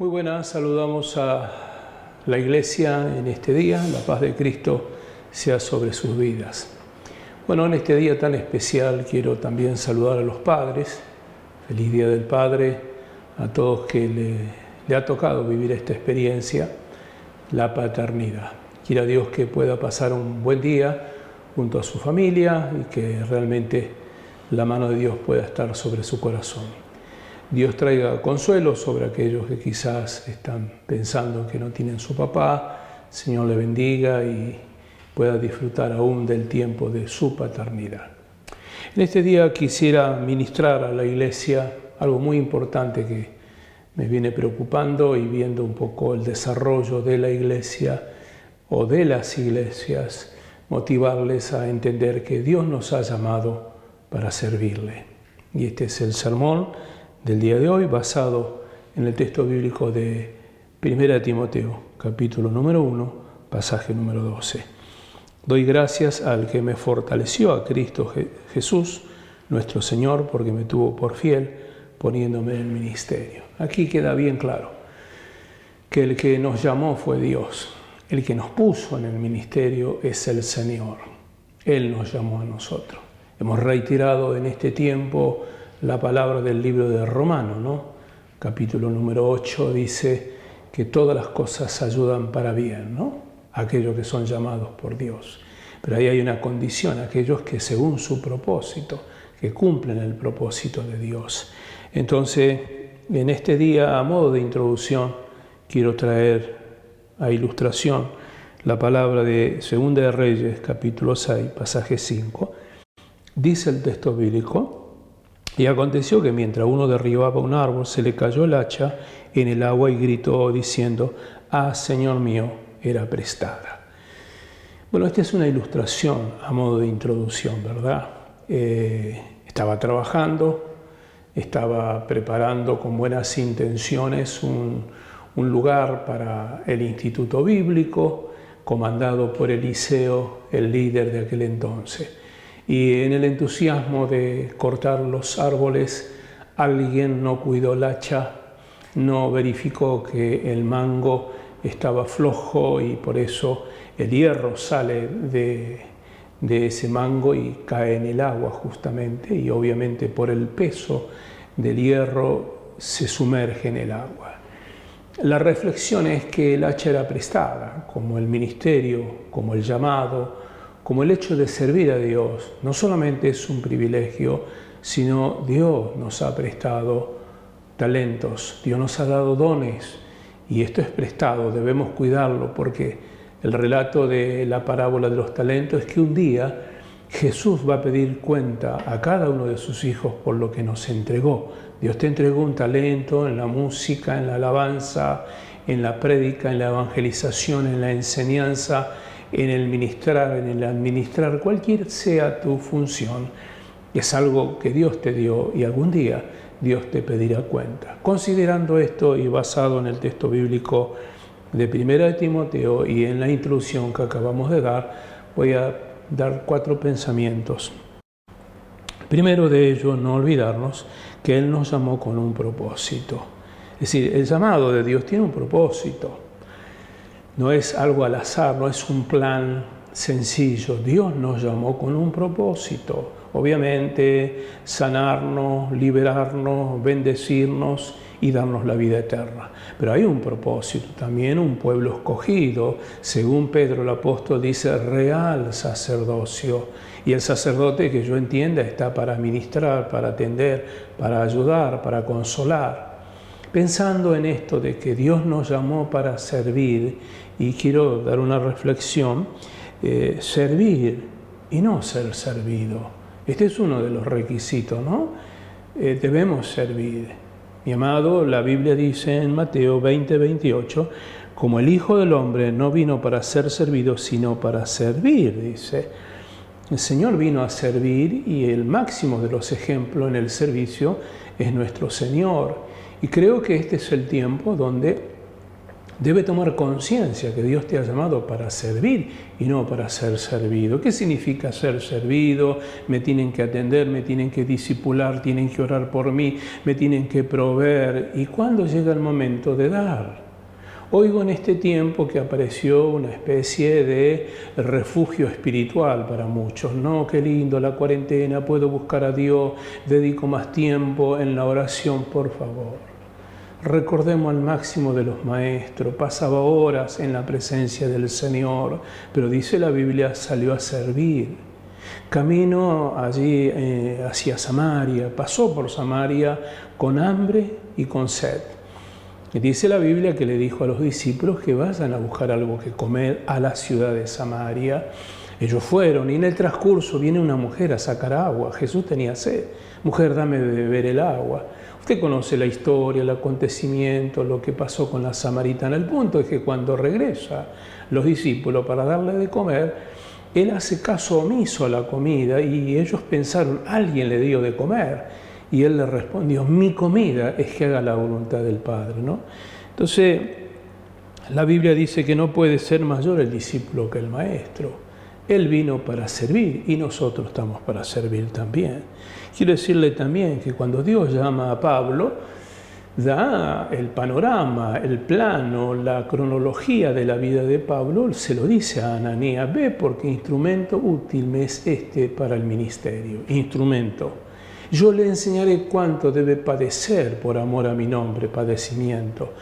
Muy buenas, saludamos a la Iglesia en este día. La paz de Cristo sea sobre sus vidas. Bueno, en este día tan especial quiero también saludar a los padres. Feliz Día del Padre a todos que le ha tocado vivir esta experiencia, la paternidad. Quiera Dios que pueda pasar un buen día junto a su familia y que realmente la mano de Dios pueda estar sobre su corazón. Dios traiga consuelo sobre aquellos que quizás están pensando que no tienen su papá. El Señor le bendiga y pueda disfrutar aún del tiempo de su paternidad. En este día quisiera ministrar a la Iglesia algo muy importante que me viene preocupando y viendo un poco el desarrollo de la Iglesia o de las iglesias, motivarles a entender que Dios nos ha llamado para servirle. Y este es el sermón del día de hoy, basado en el texto bíblico de 1 Timoteo, capítulo número 1, pasaje número 12. Doy gracias al que me fortaleció, a Cristo Jesús, nuestro Señor, porque me tuvo por fiel, poniéndome en el ministerio. Aquí queda bien claro que el que nos llamó fue Dios. El que nos puso en el ministerio es el Señor. Él nos llamó a nosotros. Hemos reiterado en este tiempo la palabra del libro de Romanos, ¿no? Capítulo número 8 dice que todas las cosas ayudan para bien, ¿no? Aquellos que son llamados por Dios. Pero ahí hay una condición, aquellos que según su propósito, que cumplen el propósito de Dios. Entonces, en este día, a modo de introducción, quiero traer a ilustración la palabra de 2 de Reyes, capítulo 6, pasaje 5. Dice el texto bíblico: y aconteció que mientras uno derribaba un árbol, se le cayó el hacha en el agua y gritó diciendo: «Ah, Señor mío, era prestada». Bueno, esta es una ilustración a modo de introducción, ¿verdad? Estaba trabajando, estaba preparando con buenas intenciones un lugar para el Instituto Bíblico, comandado por Eliseo, el líder de aquel entonces. Y en el entusiasmo de cortar los árboles, alguien no cuidó el hacha, no verificó que el mango estaba flojo y por eso el hierro sale de ese mango y cae en el agua justamente, y obviamente por el peso del hierro se sumerge en el agua. La reflexión es que el hacha era prestada, como el ministerio, como el llamado, como el hecho de servir a Dios. No solamente es un privilegio, sino Dios nos ha prestado talentos, Dios nos ha dado dones, y esto es prestado, debemos cuidarlo, porque el relato de la parábola de los talentos es que un día Jesús va a pedir cuenta a cada uno de sus hijos por lo que nos entregó. Dios te entregó un talento en la música, en la alabanza, en la prédica, en la evangelización, en la enseñanza, en el ministrar, en el administrar, cualquier sea tu función. Es algo que Dios te dio y algún día Dios te pedirá cuenta. Considerando esto y basado en el texto bíblico de 1 Timoteo y en la introducción que acabamos de dar, voy a dar 4 pensamientos. Primero de ellos, no olvidarnos que Él nos llamó con un propósito. Es decir, el llamado de Dios tiene un propósito. No es algo al azar, no es un plan sencillo. Dios nos llamó con un propósito. Obviamente, sanarnos, liberarnos, bendecirnos y darnos la vida eterna. Pero hay un propósito también, un pueblo escogido. Según Pedro el apóstol dice, real sacerdocio. Y el sacerdote, que yo entienda, está para ministrar, para atender, para ayudar, para consolar. Pensando en esto de que Dios nos llamó para servir, y quiero dar una reflexión, servir y no ser servido. Este es uno de los requisitos, ¿no? Debemos servir. Mi amado, la Biblia dice en Mateo 20, 28, como el Hijo del Hombre no vino para ser servido, sino para servir, dice. El Señor vino a servir y el máximo de los ejemplos en el servicio es nuestro Señor. Y creo que este es el tiempo donde debe tomar conciencia que Dios te ha llamado para servir y no para ser servido. ¿Qué significa ser servido? Me tienen que atender, me tienen que discipular, tienen que orar por mí, me tienen que proveer. ¿Y cuándo llega el momento de dar? Oigo en este tiempo que apareció una especie de refugio espiritual para muchos, ¿no? Qué lindo la cuarentena, puedo buscar a Dios, dedico más tiempo en la oración, por favor. Recordemos al máximo de los maestros, pasaba horas en la presencia del Señor, pero dice la Biblia, salió a servir. Camino allí hacia Samaria, pasó por Samaria con hambre y con sed. Y dice la Biblia que le dijo a los discípulos que vayan a buscar algo que comer a la ciudad de Samaria. Ellos fueron y en el transcurso viene una mujer a sacar agua. Jesús tenía sed. Mujer, dame de beber el agua. Usted conoce la historia, el acontecimiento, lo que pasó con la samaritana. El punto es que cuando regresa los discípulos para darle de comer, él hace caso omiso a la comida y ellos pensaron, alguien le dio de comer. Y él le respondió, mi comida es que haga la voluntad del Padre, ¿no? Entonces, la Biblia dice que no puede ser mayor el discípulo que el maestro. Él vino para servir y nosotros estamos para servir también. Quiero decirle también que cuando Dios llama a Pablo, da el panorama, el plano, la cronología de la vida de Pablo, se lo dice a Ananías, ve porque instrumento útil me es este para el ministerio, instrumento. Yo le enseñaré cuánto debe padecer por amor a mi nombre, padecimiento.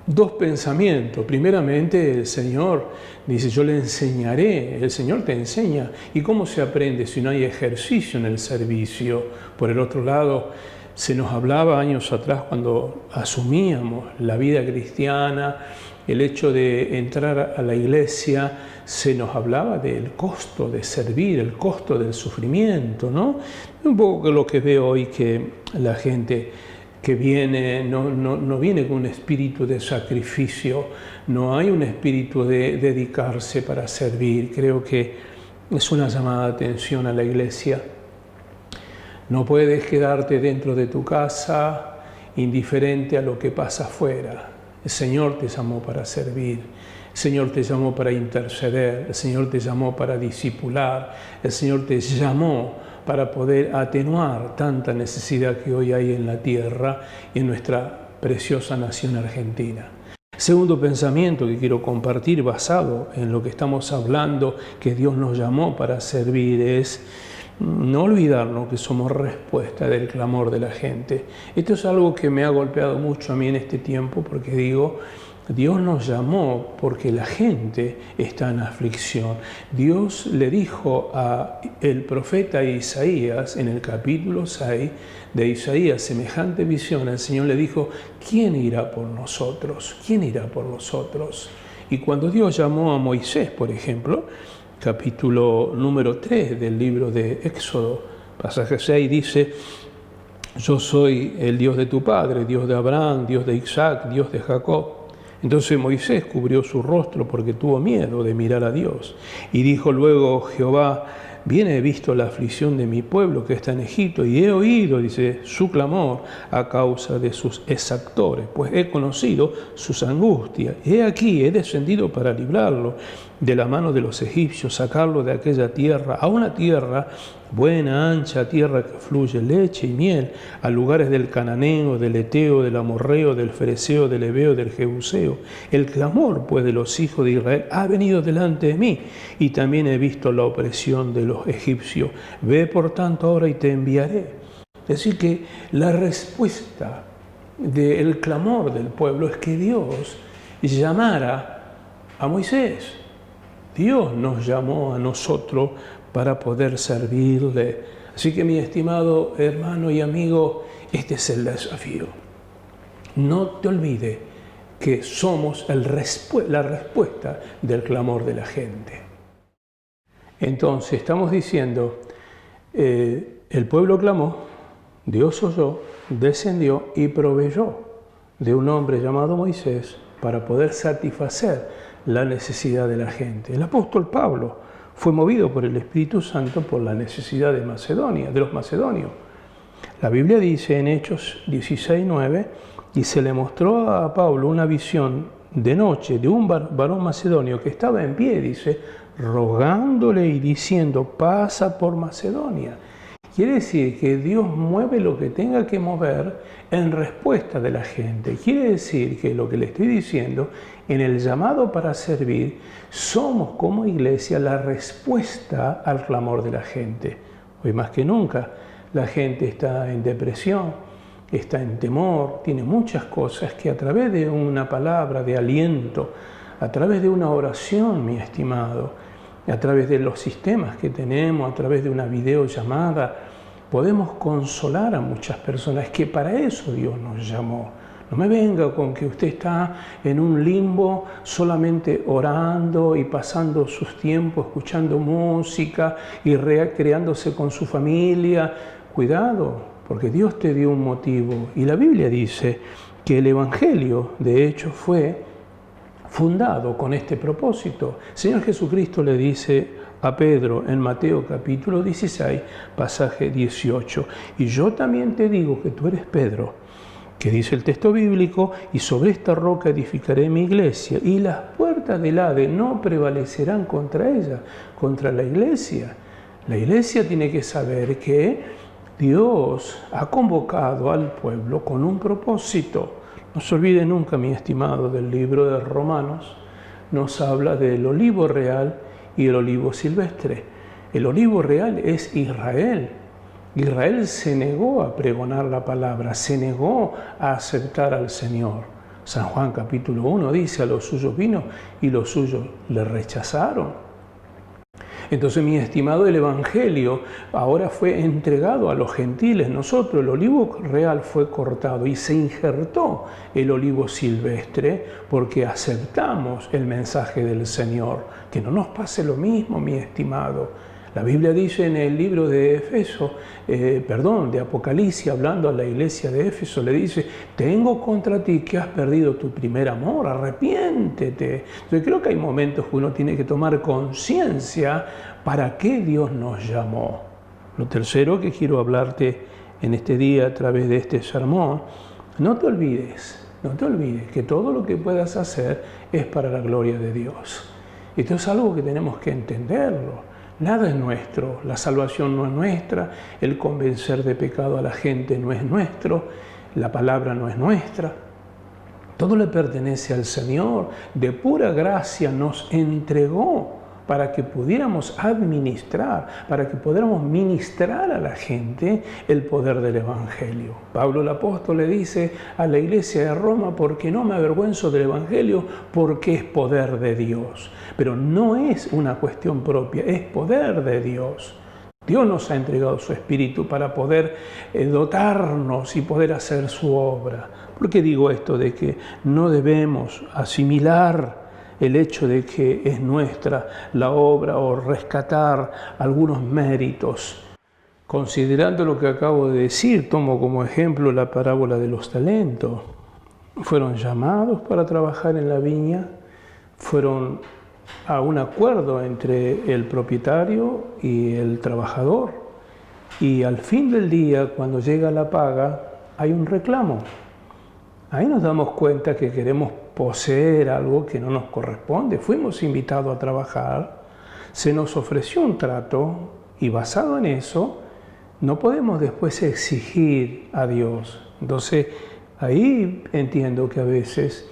Dos pensamientos. Primeramente, el Señor dice, yo le enseñaré. El Señor te enseña. ¿Y cómo se aprende si no hay ejercicio en el servicio? Por el otro lado, se nos hablaba años atrás cuando asumíamos la vida cristiana, el hecho de entrar a la iglesia, se nos hablaba del costo de servir, el costo del sufrimiento, ¿no? Un poco lo que veo hoy que la gente que viene no viene con un espíritu de sacrificio, no hay un espíritu de dedicarse para servir. Creo que es una llamada de atención a la iglesia. No puedes quedarte dentro de tu casa indiferente a lo que pasa afuera. El Señor te llamó para servir, el Señor te llamó para interceder, el Señor te llamó para discipular, el Señor te llamó para poder atenuar tanta necesidad que hoy hay en la tierra y en nuestra preciosa nación argentina. Segundo pensamiento que quiero compartir basado en lo que estamos hablando, que Dios nos llamó para servir, es no olvidarnos que somos respuesta del clamor de la gente. Esto es algo que me ha golpeado mucho a mí en este tiempo porque digo, Dios nos llamó porque la gente está en aflicción. Dios le dijo al profeta Isaías en el capítulo 6 de Isaías, semejante visión, el Señor le dijo, ¿quién irá por nosotros? ¿Quién irá por nosotros? Y cuando Dios llamó a Moisés, por ejemplo, capítulo número 3 del libro de Éxodo, pasaje 6, dice, yo soy el Dios de tu padre, Dios de Abraham, Dios de Isaac, Dios de Jacob. Entonces Moisés cubrió su rostro porque tuvo miedo de mirar a Dios. Y dijo luego Jehová, bien he visto la aflicción de mi pueblo que está en Egipto y he oído, dice, su clamor a causa de sus exactores, pues he conocido sus angustias. He aquí, he descendido para librarlo de la mano de los egipcios, sacarlo de aquella tierra, a una tierra buena, ancha, tierra que fluye leche y miel, a lugares del cananeo, del eteo, del amorreo, del fereceo, del heveo, del jebuseo. El clamor, pues, de los hijos de Israel ha venido delante de mí, y también he visto la opresión de los egipcios. Ve, por tanto, ahora y te enviaré. Es decir, que la respuesta del clamor del pueblo es que Dios llamara a Moisés. Dios nos llamó a nosotros para poder servirle. Así que, mi estimado hermano y amigo, este es el desafío. No te olvides que somos la respuesta del clamor de la gente. Entonces, estamos diciendo, el pueblo clamó, Dios oyó, descendió y proveyó de un hombre llamado Moisés para poder satisfacer la necesidad de la gente. El apóstol Pablo fue movido por el Espíritu Santo por la necesidad de Macedonia, de los macedonios. La Biblia dice en Hechos 16:9, y se le mostró a Pablo una visión de noche de un varón macedonio que estaba en pie, dice, rogándole y diciendo, pasa por Macedonia. Quiere decir que Dios mueve lo que tenga que mover en respuesta de la gente. Quiere decir que lo que le estoy diciendo, en el llamado para servir, somos como iglesia la respuesta al clamor de la gente. Hoy más que nunca, la gente está en depresión, está en temor, tiene muchas cosas que a través de una palabra de aliento, a través de una oración, mi estimado, a través de los sistemas que tenemos, a través de una videollamada, podemos consolar a muchas personas, que para eso Dios nos llamó. No me venga con que usted está en un limbo solamente orando y pasando sus tiempos escuchando música y recreándose con su familia. Cuidado, porque Dios te dio un motivo. Y la Biblia dice que el Evangelio, de hecho, fue fundado con este propósito. El Señor Jesucristo le dice a Pedro en Mateo capítulo 16, pasaje 18, y yo también te digo que tú eres Pedro, que dice el texto bíblico, y sobre esta roca edificaré mi iglesia, y las puertas del Hades no prevalecerán contra ella, contra la iglesia. La iglesia tiene que saber que Dios ha convocado al pueblo con un propósito. No se olvide nunca, mi estimado, del libro de Romanos, nos habla del olivo real y el olivo silvestre. El olivo real es Israel. Israel se negó a pregonar la palabra, se negó a aceptar al Señor. San Juan capítulo 1 dice, a los suyos vino y los suyos le rechazaron. Entonces, mi estimado, el Evangelio ahora fue entregado a los gentiles. Nosotros, el olivo real fue cortado y se injertó el olivo silvestre porque aceptamos el mensaje del Señor. Que no nos pase lo mismo, mi estimado. La Biblia dice en el libro de de Apocalipsis, hablando a la iglesia de Éfeso, le dice, tengo contra ti que has perdido tu primer amor, arrepiéntete. Yo creo que hay momentos que uno tiene que tomar conciencia para qué Dios nos llamó. Lo tercero que quiero hablarte en este día a través de este sermón, no te olvides que todo lo que puedas hacer es para la gloria de Dios. Esto es algo que tenemos que entenderlo. Nada es nuestro, la salvación no es nuestra, el convencer de pecado a la gente no es nuestro, la palabra no es nuestra. Todo le pertenece al Señor, de pura gracia nos entregó para que pudiéramos administrar, para que pudiéramos ministrar a la gente el poder del Evangelio. Pablo el apóstol le dice a la iglesia de Roma, porque no me avergüenzo del Evangelio, porque es poder de Dios. Pero no es una cuestión propia, es poder de Dios. Dios nos ha entregado su Espíritu para poder dotarnos y poder hacer su obra. ¿Por qué digo esto de que no debemos asimilar el hecho de que es nuestra la obra o rescatar algunos méritos? Considerando lo que acabo de decir, tomo como ejemplo la parábola de los talentos. Fueron llamados para trabajar en la viña, fueron a un acuerdo entre el propietario y el trabajador, y al fin del día, cuando llega la paga, hay un reclamo. Ahí nos damos cuenta que queremos poseer algo que no nos corresponde. Fuimos invitados a trabajar, se nos ofreció un trato y basado en eso no podemos después exigir a Dios. Entonces ahí entiendo que a veces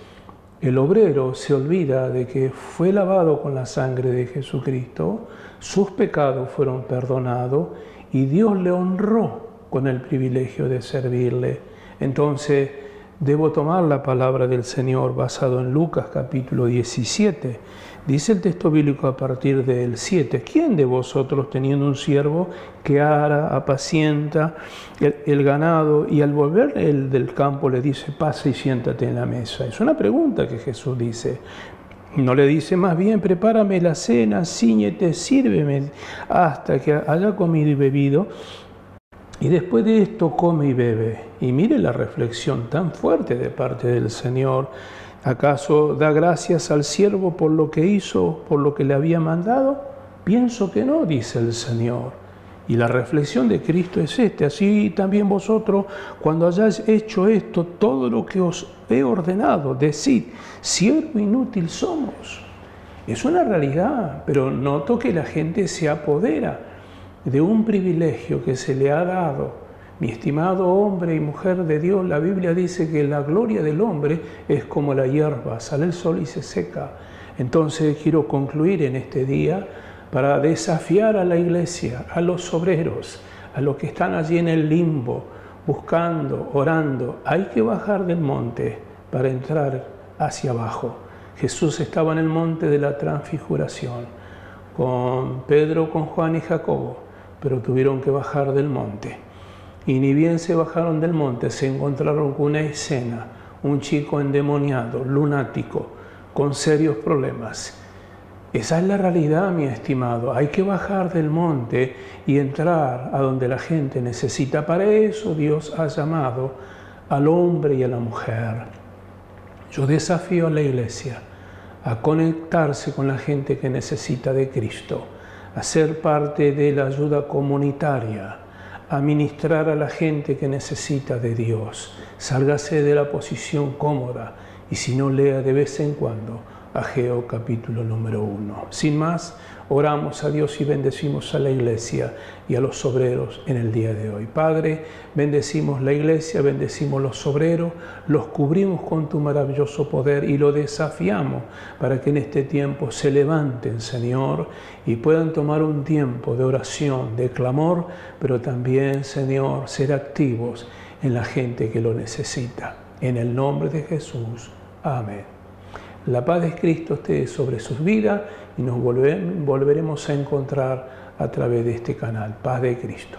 el obrero se olvida de que fue lavado con la sangre de Jesucristo, sus pecados fueron perdonados y Dios le honró con el privilegio de servirle. Entonces debo tomar la palabra del Señor basado en Lucas capítulo 17. Dice el texto bíblico a partir del 7, ¿quién de vosotros teniendo un siervo que ara, apacienta el ganado y al volver el del campo le dice, pasa y siéntate en la mesa? Es una pregunta que Jesús dice. No le dice más bien, prepárame la cena, cíñete, sírveme hasta que haya comido y bebido. Y después de esto come y bebe. Y mire la reflexión tan fuerte de parte del Señor. ¿Acaso da gracias al siervo por lo que hizo, por lo que le había mandado? Pienso que no, dice el Señor. Y la reflexión de Cristo es así también vosotros, cuando hayáis hecho esto, todo lo que os he ordenado, decid, siervo inútil somos. Es una realidad, pero noto que la gente se apodera de un privilegio que se le ha dado. Mi estimado hombre y mujer de Dios, la Biblia dice que la gloria del hombre es como la hierba, sale el sol y se seca. Entonces quiero concluir en este día para desafiar a la iglesia, a los obreros, a los que están allí en el limbo, buscando, orando. Hay que bajar del monte para entrar hacia abajo. Jesús estaba en el monte de la transfiguración con Pedro, con Juan y Jacobo, pero tuvieron que bajar del monte. Y ni bien se bajaron del monte, se encontraron con una escena, un chico endemoniado, lunático, con serios problemas. Esa es la realidad, mi estimado. Hay que bajar del monte y entrar a donde la gente necesita. Para eso Dios ha llamado al hombre y a la mujer. Yo desafío a la iglesia a conectarse con la gente que necesita de Cristo, a ser parte de la ayuda comunitaria, a ministrar a la gente que necesita de Dios. Sálgase de la posición cómoda y si no, lea de vez en cuando Ageo capítulo número 1. Sin más, oramos a Dios y bendecimos a la iglesia y a los obreros en el día de hoy. Padre, bendecimos la iglesia, bendecimos los obreros, los cubrimos con tu maravilloso poder y lo desafiamos para que en este tiempo se levanten, Señor, y puedan tomar un tiempo de oración, de clamor, pero también, Señor, ser activos en la gente que lo necesita. En el nombre de Jesús. Amén. La paz de Cristo esté sobre sus vidas y nos volveremos a encontrar a través de este canal. Paz de Cristo.